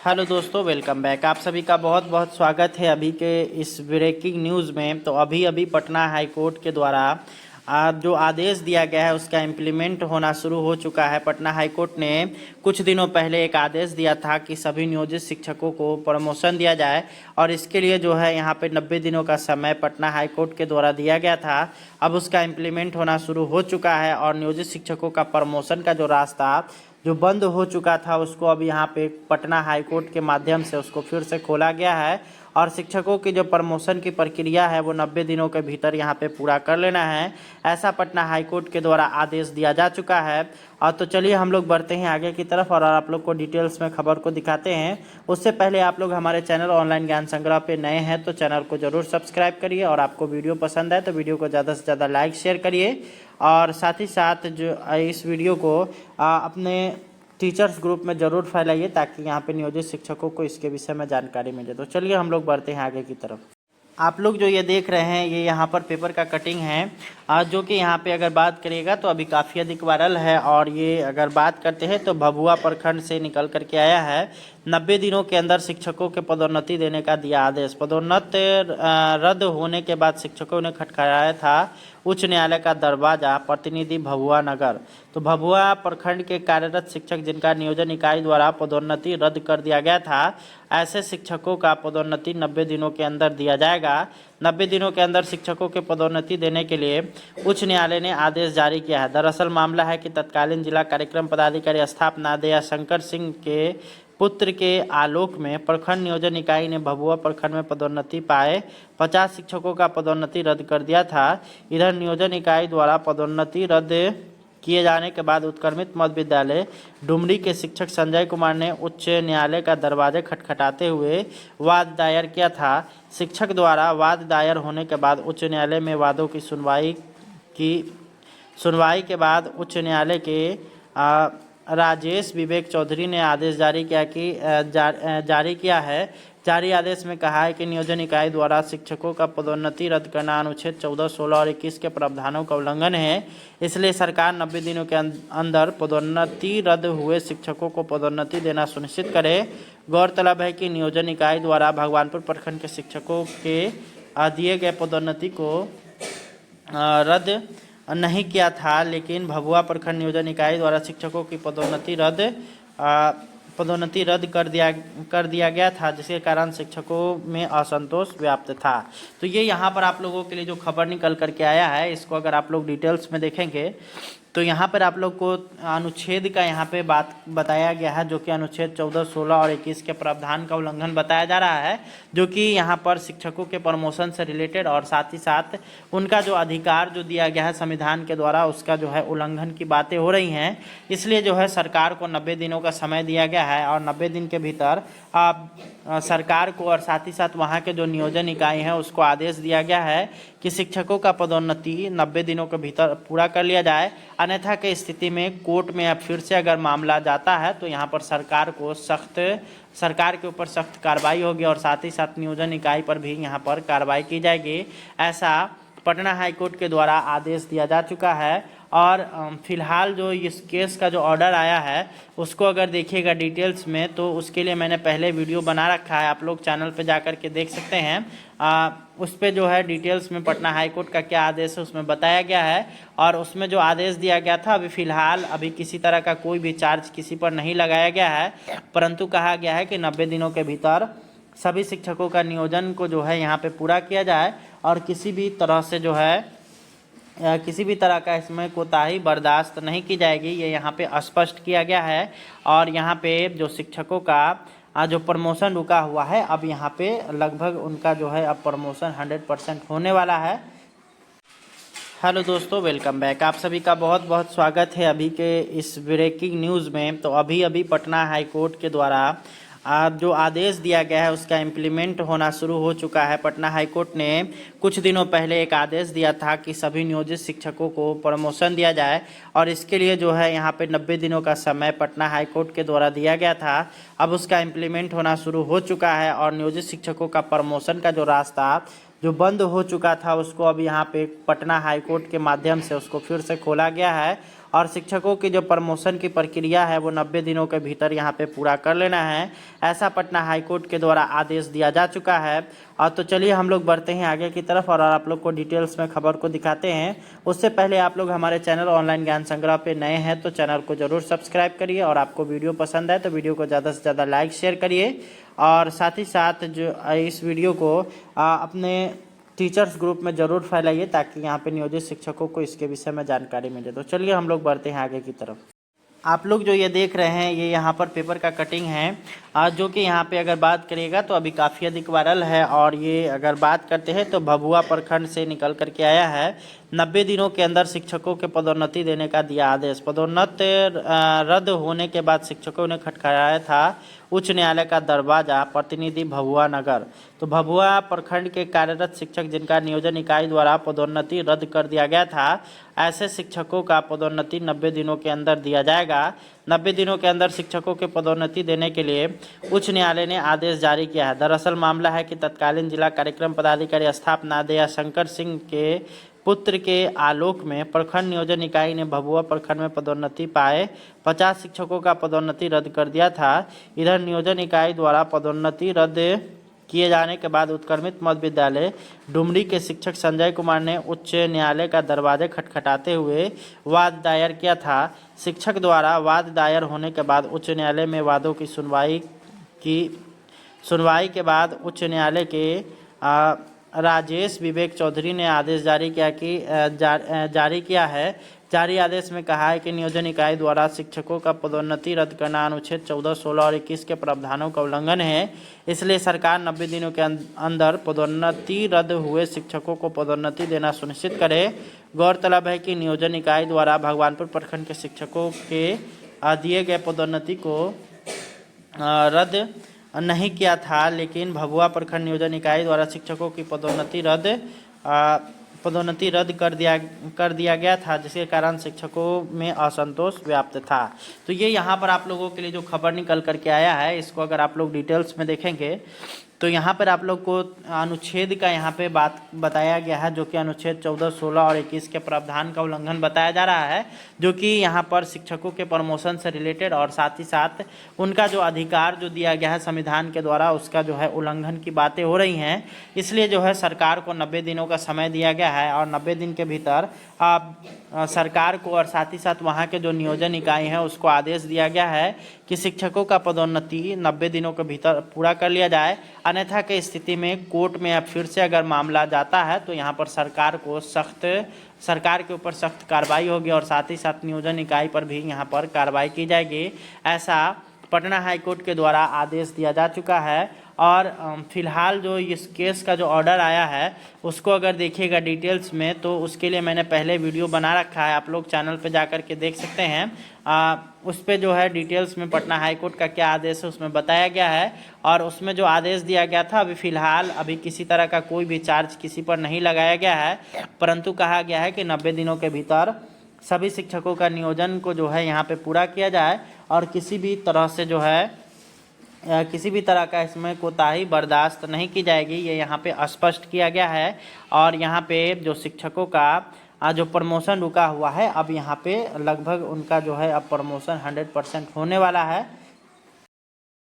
Hello दोस्तों, welcome back. आप सभी का बहुत बहुत स्वागत है अभी के इस ब्रेकिंग न्यूज़ में। तो अभी पटना हाई कोर्ट के द्वारा जो आदेश दिया गया है उसका इम्प्लीमेंट होना शुरू हो चुका है। पटना हाई कोर्ट ने कुछ दिनों पहले एक आदेश दिया था कि सभी नियोजित शिक्षकों को प्रमोशन दिया जाए और इसके लिए जो है यहाँ पे 90 दिनों का समय पटना हाई कोर्ट के द्वारा दिया गया था। अब उसका इम्प्लीमेंट होना शुरू हो चुका है और नियोजित शिक्षकों का प्रमोशन का जो रास्ता जो बंद हो चुका था उसको अब यहाँ पे पटना हाई कोर्ट के माध्यम से उसको फिर से खोला गया है और शिक्षकों की जो प्रमोशन की प्रक्रिया है वो 90 दिनों के भीतर यहाँ पे पूरा कर लेना है, ऐसा पटना हाई कोर्ट के द्वारा आदेश दिया जा चुका है। और तो चलिए हम लोग बढ़ते हैं आगे की तरफ और आप लोग को डिटेल्स में खबर को दिखाते हैं। उससे पहले आप लोग हमारे चैनल ऑनलाइन ज्ञान संग्रह पे नए हैं तो चैनल को जरूर सब्सक्राइब करिए और आपको वीडियो पसंद आए तो वीडियो को ज़्यादा से ज़्यादा लाइक शेयर करिए और साथ ही साथ जो इस वीडियो को अपने टीचर्स ग्रुप में ज़रूर फैलाइए ताकि यहाँ पे नियोजित शिक्षकों को इसके विषय में जानकारी मिले। तो चलिए हम लोग बढ़ते हैं आगे की तरफ। आप लोग जो ये देख रहे हैं ये यहाँ पर पेपर का कटिंग है जो कि यहाँ पे अगर बात करिएगा तो अभी काफ़ी अधिक वायरल है। और ये अगर बात करते हैं तो भभुआ प्रखंड से निकल करके आया है। 90 दिनों के अंदर शिक्षकों के पदोन्नति देने का दिया आदेश। पदोन्नति रद्द होने के बाद शिक्षकों ने खटखटाया था उच्च न्यायालय का दरवाजा। प्रतिनिधि भभुआ नगर। तो भभुआ प्रखंड के कार्यरत शिक्षक जिनका नियोजन इकाई द्वारा पदोन्नति रद्द कर दिया गया था, ऐसे शिक्षकों का पदोन्नति 90 दिनों के अंदर दिया जाएगा। 90 दिनों के अंदर शिक्षकों के पदोन्नति देने के लिए उच्च न्यायालय ने आदेश जारी किया है। दरअसल मामला है कि तत्कालीन जिला कार्यक्रम पदाधिकारी स्थापना दया शंकर सिंह के पुत्र के आलोक में प्रखंड नियोजन इकाई ने भभुआ प्रखंड में पदोन्नति पाए 50 शिक्षकों का पदोन्नति रद्द कर दिया था। इधर नियोजन इकाई द्वारा पदोन्नति रद्द किए जाने के बाद उत्क्रमित मध्य विद्यालय डुमरी के शिक्षक संजय कुमार ने उच्च न्यायालय का दरवाजे खटखटाते हुए वाद दायर किया था। शिक्षक द्वारा वाद दायर होने के बाद उच्च न्यायालय में वादों की सुनवाई के बाद उच्च न्यायालय के राजेश विवेक चौधरी ने आदेश जारी किया है। जारी आदेश में कहा है कि नियोजन इकाई द्वारा शिक्षकों का पदोन्नति रद्द करना अनुच्छेद 14, 16 और 21 के प्रावधानों का उल्लंघन है। इसलिए सरकार 90 दिनों के अंदर पदोन्नति रद्द हुए शिक्षकों को पदोन्नति देना सुनिश्चित करे। गौरतलब है कि नियोजन इकाई द्वारा भगवानपुर प्रखंड के शिक्षकों के दिए गए पदोन्नति को रद्द नहीं किया था, लेकिन भभुआ प्रखंड नियोजन इकाई द्वारा शिक्षकों की पदोन्नति रद्द कर दिया गया था, जिसके कारण शिक्षकों में असंतोष व्याप्त था। तो ये यहाँ पर आप लोगों के लिए जो खबर निकल करके आया है इसको अगर आप लोग डिटेल्स में देखेंगे तो यहाँ पर आप लोग को अनुच्छेद का यहाँ पे बात बताया गया है, जो कि अनुच्छेद 14, 16 और 21 के प्रावधान का उल्लंघन बताया जा रहा है, जो कि यहाँ पर शिक्षकों के प्रमोशन से रिलेटेड और साथ ही साथ उनका जो अधिकार जो दिया गया है संविधान के द्वारा उसका जो है उल्लंघन की बातें हो रही हैं। इसलिए जो है सरकार को 90 दिनों का समय दिया गया है और 90 दिन के भीतर सरकार को और साथ ही साथ वहाँ के जो नियोजन इकाई हैं उसको आदेश दिया गया है कि शिक्षकों का पदोन्नति 90 दिनों के भीतर पूरा कर लिया जाए। अन्यथा की स्थिति में कोर्ट में अब फिर से अगर मामला जाता है तो यहाँ पर सरकार के ऊपर सख्त कार्रवाई होगी और साथ ही साथ नियोजन इकाई पर भी यहाँ पर कार्रवाई की जाएगी, ऐसा पटना हाई कोर्ट के द्वारा आदेश दिया जा चुका है। और फिलहाल जो इस केस का जो ऑर्डर आया है उसको अगर देखिएगा डिटेल्स में तो उसके लिए मैंने पहले वीडियो बना रखा है, आप लोग चैनल पे जा कर के देख सकते हैं। उस पे जो है डिटेल्स में पटना हाई कोर्ट का क्या आदेश है उसमें बताया गया है और उसमें जो आदेश दिया गया था अभी किसी तरह का कोई भी चार्ज किसी पर नहीं लगाया गया है, परंतु कहा गया है कि 90 दिनों के भीतर सभी शिक्षकों का नियोजन को जो है यहाँ पे पूरा किया जाए और किसी भी तरह का इसमें कोताही बर्दाश्त नहीं की जाएगी, ये यहाँ पे स्पष्ट किया गया है। और यहाँ पे जो शिक्षकों का जो प्रमोशन रुका हुआ है अब यहाँ पे लगभग उनका जो है अब प्रमोशन 100% होने वाला है। हेलो दोस्तों, वेलकम बैक। आप सभी का बहुत बहुत स्वागत है अभी के इस ब्रेकिंग न्यूज़ में। तो अभी पटना हाई कोर्ट के द्वारा जो आदेश दिया गया है उसका इम्प्लीमेंट होना शुरू हो चुका है। पटना हाई कोर्ट ने कुछ दिनों पहले एक आदेश दिया था कि सभी नियोजित शिक्षकों को प्रमोशन दिया जाए और इसके लिए जो है यहाँ पे 90 दिनों का समय पटना हाई कोर्ट के द्वारा दिया गया था। अब उसका इम्प्लीमेंट होना शुरू हो चुका है और नियोजित शिक्षकों का प्रमोशन का जो रास्ता जो बंद हो चुका था उसको अब यहाँ पे पटना हाई कोर्ट के माध्यम से उसको फिर से खोला गया है और शिक्षकों की जो प्रमोशन की प्रक्रिया है वो 90 दिनों के भीतर यहाँ पे पूरा कर लेना है, ऐसा पटना हाईकोर्ट के द्वारा आदेश दिया जा चुका है। और तो चलिए हम लोग बढ़ते हैं आगे की तरफ और आप लोग को डिटेल्स में खबर को दिखाते हैं। उससे पहले आप लोग हमारे चैनल ऑनलाइन ज्ञान संग्रह पे नए हैं तो चैनल को जरूर सब्सक्राइब करिए, और आपको वीडियो पसंद आए तो वीडियो को ज़्यादा से ज़्यादा लाइक शेयर करिए, और साथ ही साथ जो इस वीडियो को अपने टीचर्स ग्रुप में ज़रूर फैलाइए ताकि यहाँ पे नियोजित शिक्षकों को इसके विषय में जानकारी मिले। तो चलिए हम लोग बढ़ते हैं आगे की तरफ। आप लोग जो ये देख रहे हैं ये यहाँ पर पेपर का कटिंग है, जो कि यहाँ पे अगर बात करिएगा तो अभी काफ़ी अधिक वायरल है। और ये अगर बात करते हैं तो भभुआ प्रखंड से निकल करके आया है। 90 दिनों के अंदर शिक्षकों के पदोन्नति देने का दिया आदेश। पदोन्नति रद्द होने के बाद शिक्षकों ने खटखटाया था उच्च न्यायालय का दरवाजा। प्रतिनिधि भभुआ नगर। तो भभुआ प्रखंड के कार्यरत शिक्षक जिनका नियोजन इकाई द्वारा पदोन्नति रद्द कर दिया गया था, ऐसे शिक्षकों का पदोन्नति 90 दिनों के अंदर दिया जाएगा। 90 दिनों के अंदर शिक्षकों के पदोन्नति देने के लिए उच्च न्यायालय ने आदेश जारी किया है। दरअसल मामला है कि तत्कालीन जिला कार्यक्रम पदाधिकारी स्थापना दया शंकर सिंह के पुत्र के आलोक में प्रखंड नियोजन इकाई ने भभुआ प्रखंड में पदोन्नति पाए 50 शिक्षकों का पदोन्नति रद्द कर दिया था। इधर नियोजन इकाई द्वारा पदोन्नति रद्द किए जाने के बाद उत्क्रमित मध्य विद्यालय डुमरी के शिक्षक संजय कुमार ने उच्च न्यायालय का दरवाजे खटखटाते हुए वाद दायर किया था। शिक्षक द्वारा वाद दायर होने के बाद उच्च न्यायालय में वादों की सुनवाई के बाद उच्च न्यायालय के राजेश विवेक चौधरी ने आदेश जारी किया है। जारी आदेश में कहा है कि नियोजन इकाई द्वारा शिक्षकों का पदोन्नति रद्द करना अनुच्छेद 14, 16 और 21 के प्रावधानों का उल्लंघन है। इसलिए सरकार 90 दिनों के अंदर पदोन्नति रद्द हुए शिक्षकों को पदोन्नति देना सुनिश्चित करे। गौरतलब है कि नियोजन इकाई द्वारा भगवानपुर प्रखंड के शिक्षकों के दिए गए पदोन्नति को रद्द नहीं किया था, लेकिन भभुआ प्रखंड नियोजन इकाई द्वारा शिक्षकों की पदोन्नति रद्द कर दिया गया था, जिसके कारण शिक्षकों में असंतोष व्याप्त था। तो ये यहाँ पर आप लोगों के लिए जो खबर निकल करके आया है, इसको अगर आप लोग डिटेल्स में देखेंगे तो यहाँ पर आप लोग को अनुच्छेद का यहाँ पे बात बताया गया है, जो कि अनुच्छेद 14, 16 और 21 के प्रावधान का उल्लंघन बताया जा रहा है, जो कि यहाँ पर शिक्षकों के प्रमोशन से रिलेटेड और साथ ही साथ उनका जो अधिकार जो दिया गया है संविधान के द्वारा उसका जो है उल्लंघन की बातें हो रही हैं। इसलिए जो है सरकार को 90 दिनों का समय दिया गया है और 90 दिन के भीतर सरकार को और साथ ही साथ वहाँ के जो नियोजन इकाई हैं उसको आदेश दिया गया है कि शिक्षकों का पदोन्नति 90 दिनों के भीतर पूरा कर लिया जाए। अन्यथा की स्थिति में कोर्ट में या फिर से अगर मामला जाता है तो यहाँ पर सरकार के ऊपर सख्त कार्रवाई होगी और साथ ही साथ नियोजन इकाई पर भी यहाँ पर कार्रवाई की जाएगी। ऐसा पटना हाईकोर्ट के द्वारा आदेश दिया जा चुका है। और फिलहाल जो इस केस का जो ऑर्डर आया है उसको अगर देखिएगा डिटेल्स में तो उसके लिए मैंने पहले वीडियो बना रखा है, आप लोग चैनल पे जा कर के देख सकते हैं। उस पे जो है डिटेल्स में पटना हाईकोर्ट का क्या आदेश है उसमें बताया गया है। और उसमें जो आदेश दिया गया था अभी किसी तरह का कोई भी चार्ज किसी पर नहीं लगाया गया है, परंतु कहा गया है कि 90 दिनों के भीतर सभी शिक्षकों का नियोजन को जो है यहाँ पे पूरा किया जाए और किसी भी तरह का इसमें कोताही बर्दाश्त नहीं की जाएगी, ये यहाँ पे स्पष्ट किया गया है। और यहाँ पे जो शिक्षकों का जो प्रमोशन रुका हुआ है अब यहाँ पे लगभग उनका जो है अब प्रमोशन 100% होने वाला है।